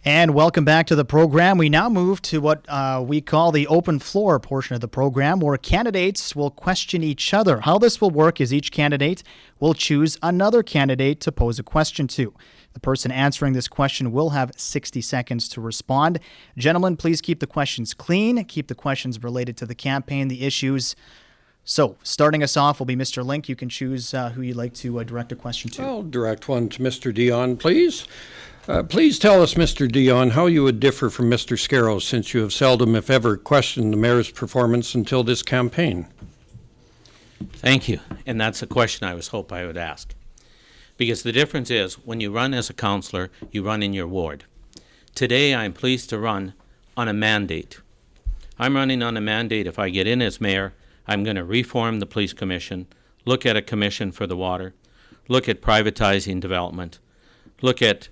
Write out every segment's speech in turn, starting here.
And welcome back to the program. We now move to what we call the open floor portion of the program, where candidates will question each other. How this will work is each candidate will choose another candidate to pose a question to. The person answering this question will have 60 seconds to respond. Gentlemen, please keep the questions clean. Keep the questions related to the campaign, the issues. So, starting us off will be Mr. Link. You can choose who you'd like to direct a question to. I'll direct one to Mr. Dion, please. Please tell us, Mr. Dion, how you would differ from Mr. Scarrow, since you have seldom, if ever, questioned the mayor's performance until this campaign. Thank you. And that's a question I was hoping I would ask. Because the difference is, when you run as a councillor, you run in your ward. Today, I'm pleased to run on a mandate. I'm running on a mandate. If I get in as mayor, I'm going to reform the police commission, look at a commission for the water, look at privatizing development, look at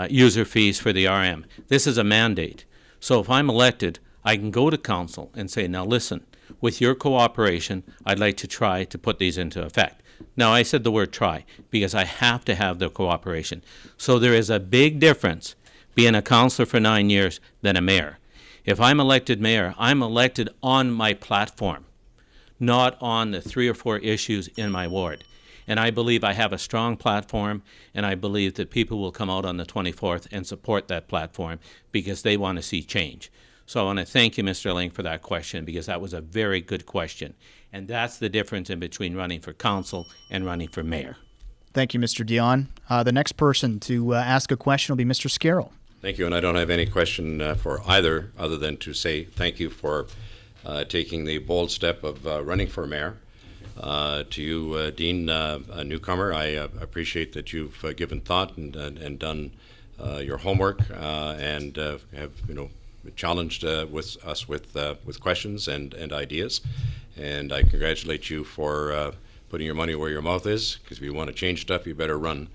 user fees for the RM. This is a mandate. So if I'm elected, I can go to council and say, now listen, with your cooperation, I'd like to try to put these into effect. Now, I said the word try because I have to have the cooperation. So there is a big difference being a councillor for 9 years than a mayor. If I'm elected mayor, I'm elected on my platform, not on the 3 or 4 issues in my ward. And I believe I have a strong platform, and I believe that people will come out on the 24th and support that platform because they want to see change. So I want to thank you, Mr. Link, for that question, because that was a very good question. And that's the difference in between running for council and running for mayor. Thank you, Mr. Dion. The next person to ask a question will be Mr. Scarrow. Thank you, and I don't have any question for either other than to say thank you for taking the bold step of running for mayor. To you, Dean, a newcomer, I appreciate that you've given thought and done your homework and have challenged with us with questions and ideas. And I congratulate you for putting your money where your mouth is, because if you want to change stuff, you better run,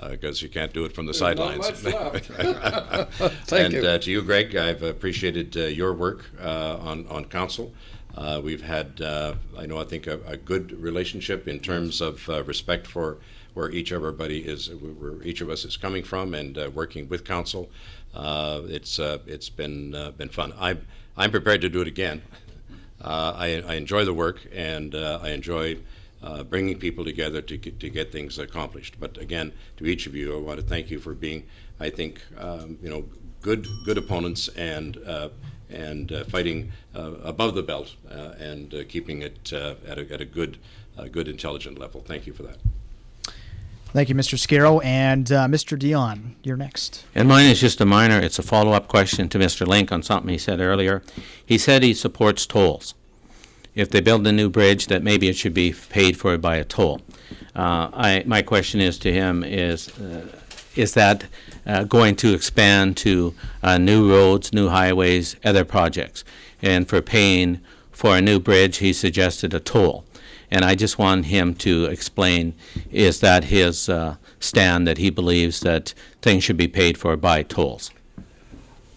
because you can't do it from the sidelines. Not much left. Thank you. To you, Greg, I've appreciated your work on council. We've had, I think, a good relationship in terms of respect for where each of us is coming from, and working with council. It's been fun. I'm prepared to do it again. I enjoy the work, and I enjoy bringing people together to get things accomplished. But again, to each of you, I want to thank you for being, I think, good opponents and fighting above the belt and keeping it at a good, intelligent level. Thank you for that. Thank you, Mr. Scarrow. And Mr. Dion, you're next. And mine is just a minor. It's a follow-up question to Mr. Link on something he said earlier. He said he supports tolls. If they build a new bridge, that maybe it should be paid for by a toll. My question is to him is that going to expand to new roads, new highways, other projects? And for paying for a new bridge, he suggested a toll. And I just want him to explain, is that his stand, that he believes that things should be paid for by tolls?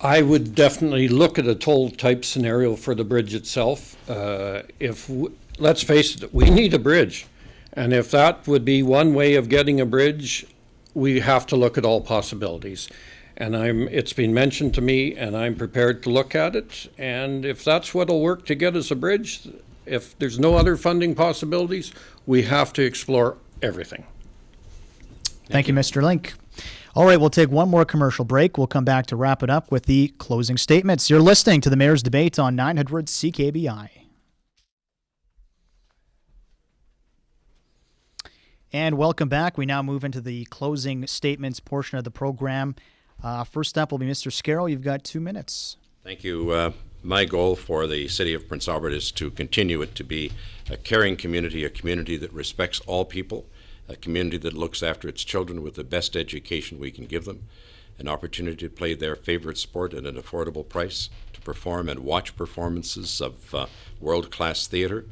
I would definitely look at a toll type scenario for the bridge itself. Let's face it, we need a bridge. And if that would be one way of getting a bridge, we have to look at all possibilities. And it's been mentioned to me, and I'm prepared to look at it. And if that's what'll work to get us a bridge, if there's no other funding possibilities, we have to explore everything. Thank you, Mr. Link. All right, we'll take one more commercial break. We'll come back to wrap it up with the closing statements. You're listening to the Mayor's Debate on 900 CKBI. And welcome back. We now move into the closing statements portion of the program. First up will be Mr. Scarrow. You've got 2 minutes. Thank you. My goal for the city of Prince Albert is to continue it to be a caring community, a community that respects all people, a community that looks after its children with the best education we can give them, an opportunity to play their favorite sport at an affordable price, to perform and watch performances of world-class theater,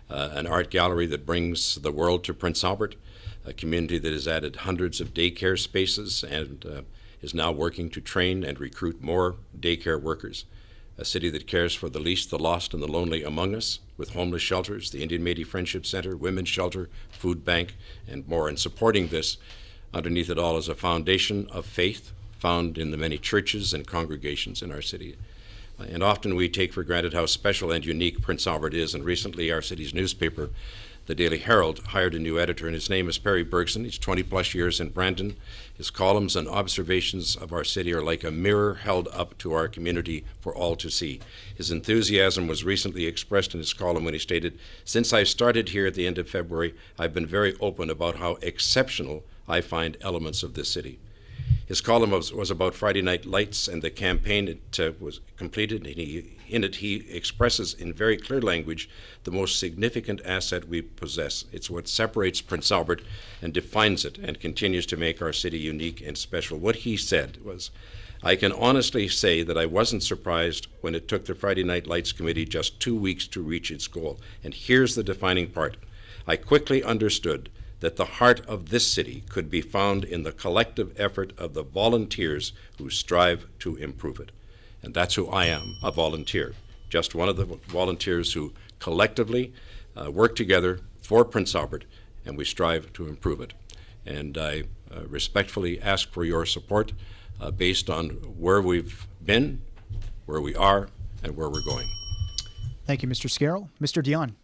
an art gallery that brings the world to Prince Albert, a community that has added hundreds of daycare spaces and is now working to train and recruit more daycare workers, a city that cares for the least, the lost, and the lonely among us, with homeless shelters, the Indian Métis Friendship Center, Women's Shelter, Food Bank, and more. And supporting this, underneath it all, is a foundation of faith, found in the many churches and congregations in our city. And often we take for granted how special and unique Prince Albert is, and recently our city's newspaper, the Daily Herald, hired a new editor, and his name is Perry Bergson. He's 20-plus years in Brandon. His columns and observations of our city are like a mirror held up to our community for all to see. His enthusiasm was recently expressed in his column when he stated, "Since I started here at the end of February, I've been very open about how exceptional I find elements of this city." His column was about Friday Night Lights and the campaign it was completed, and in it he expresses in very clear language the most significant asset we possess. It's what separates Prince Albert and defines it and continues to make our city unique and special. What he said was, "I can honestly say that I wasn't surprised when it took the Friday Night Lights Committee just 2 weeks to reach its goal. And here's the defining part. I quickly understood that the heart of this city could be found in the collective effort of the volunteers who strive to improve it." And that's who I am, a volunteer, just one of the volunteers who collectively work together for Prince Albert, and we strive to improve it. And I respectfully ask for your support based on where we've been, where we are, and where we're going. Thank you, Mr. Scarrow. Mr. Dion.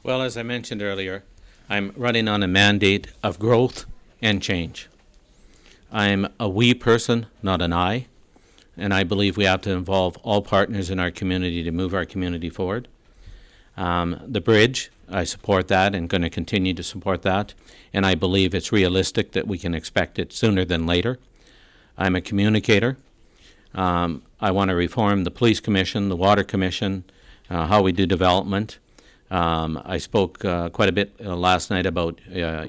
Well, as I mentioned earlier, I'm running on a mandate of growth and change. I'm a we person, not an I, and I believe we have to involve all partners in our community to move our community forward. The bridge, I support that and going to continue to support that, and I believe it's realistic that we can expect it sooner than later. I'm a communicator. I want to reform the police commission, the water commission, how we do development. I spoke quite a bit last night about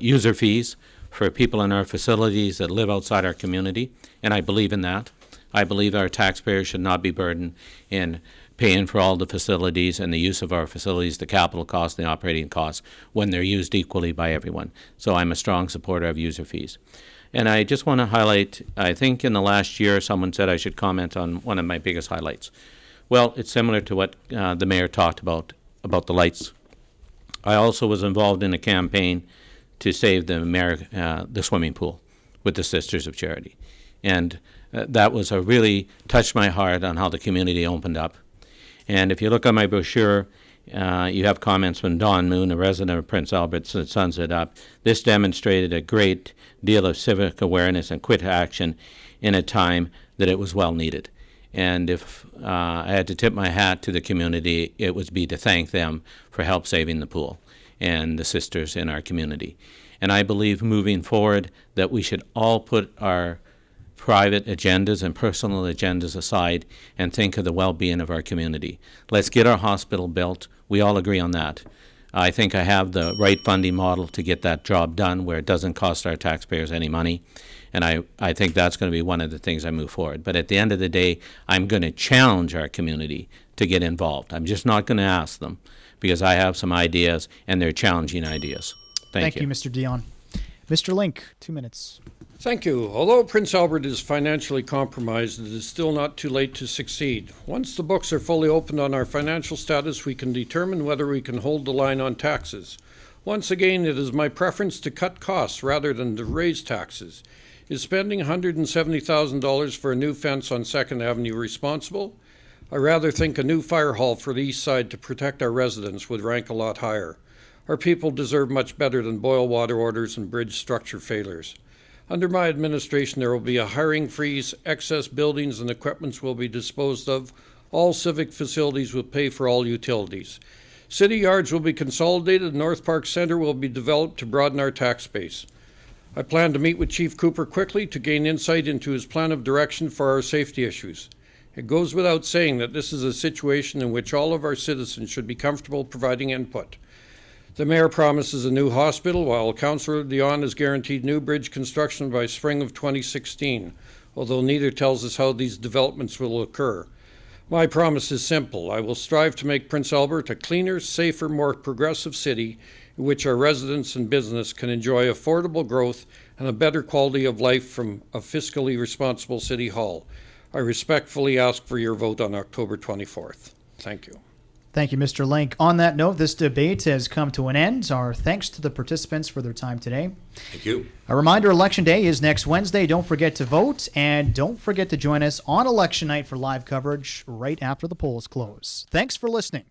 user fees for people in our facilities that live outside our community, and I believe in that. I believe our taxpayers should not be burdened in paying for all the facilities and the use of our facilities, the capital costs, the operating costs, when they're used equally by everyone. So I'm a strong supporter of user fees. And I just want to highlight, I think in the last year someone said I should comment on one of my biggest highlights. Well, it's similar to what the mayor talked about the lights. I also was involved in a campaign to save the swimming pool with the Sisters of Charity. And that was really touched my heart on how the community opened up. And if you look at my brochure, you have comments from Don Moon, a resident of Prince Albert, that sums it up. This demonstrated a great deal of civic awareness and quick action in a time that it was well needed. And if I had to tip my hat to the community, it would be to thank them for help saving the pool and the sisters in our community. And I believe moving forward that we should all put our private agendas and personal agendas aside and think of the well-being of our community. Let's get our hospital built. We all agree on that. I think I have the right funding model to get that job done where it doesn't cost our taxpayers any money. And I think that's going to be one of the things I move forward. But at the end of the day, I'm going to challenge our community to get involved. I'm just not going to ask them because I have some ideas and they're challenging ideas. Thank you. Thank you, Mr. Dion. Mr. Link, 2 minutes. Thank you. Although Prince Albert is financially compromised, it is still not too late to succeed. Once the books are fully opened on our financial status, we can determine whether we can hold the line on taxes. Once again, it is my preference to cut costs rather than to raise taxes. Is spending $170,000 for a new fence on 2nd Avenue responsible? I rather think a new fire hall for the east side to protect our residents would rank a lot higher. Our people deserve much better than boil water orders and bridge structure failures. Under my administration, there will be a hiring freeze, excess buildings and equipments will be disposed of, all civic facilities will pay for all utilities. City yards will be consolidated, North Park Center will be developed to broaden our tax base. I plan to meet with Chief Cooper quickly to gain insight into his plan of direction for our safety issues. It goes without saying that this is a situation in which all of our citizens should be comfortable providing input. The mayor promises a new hospital, while Councillor Dion is guaranteed new bridge construction by spring of 2016, although neither tells us how these developments will occur. My promise is simple. I will strive to make Prince Albert a cleaner, safer, more progressive city in which our residents and business can enjoy affordable growth and a better quality of life from a fiscally responsible City Hall. I respectfully ask for your vote on October 24th. Thank you. Thank you, Mr. Link. On that note, this debate has come to an end. Our thanks to the participants for their time today. Thank you. A reminder, Election Day is next Wednesday. Don't forget to vote, and don't forget to join us on election night for live coverage right after the polls close. Thanks for listening.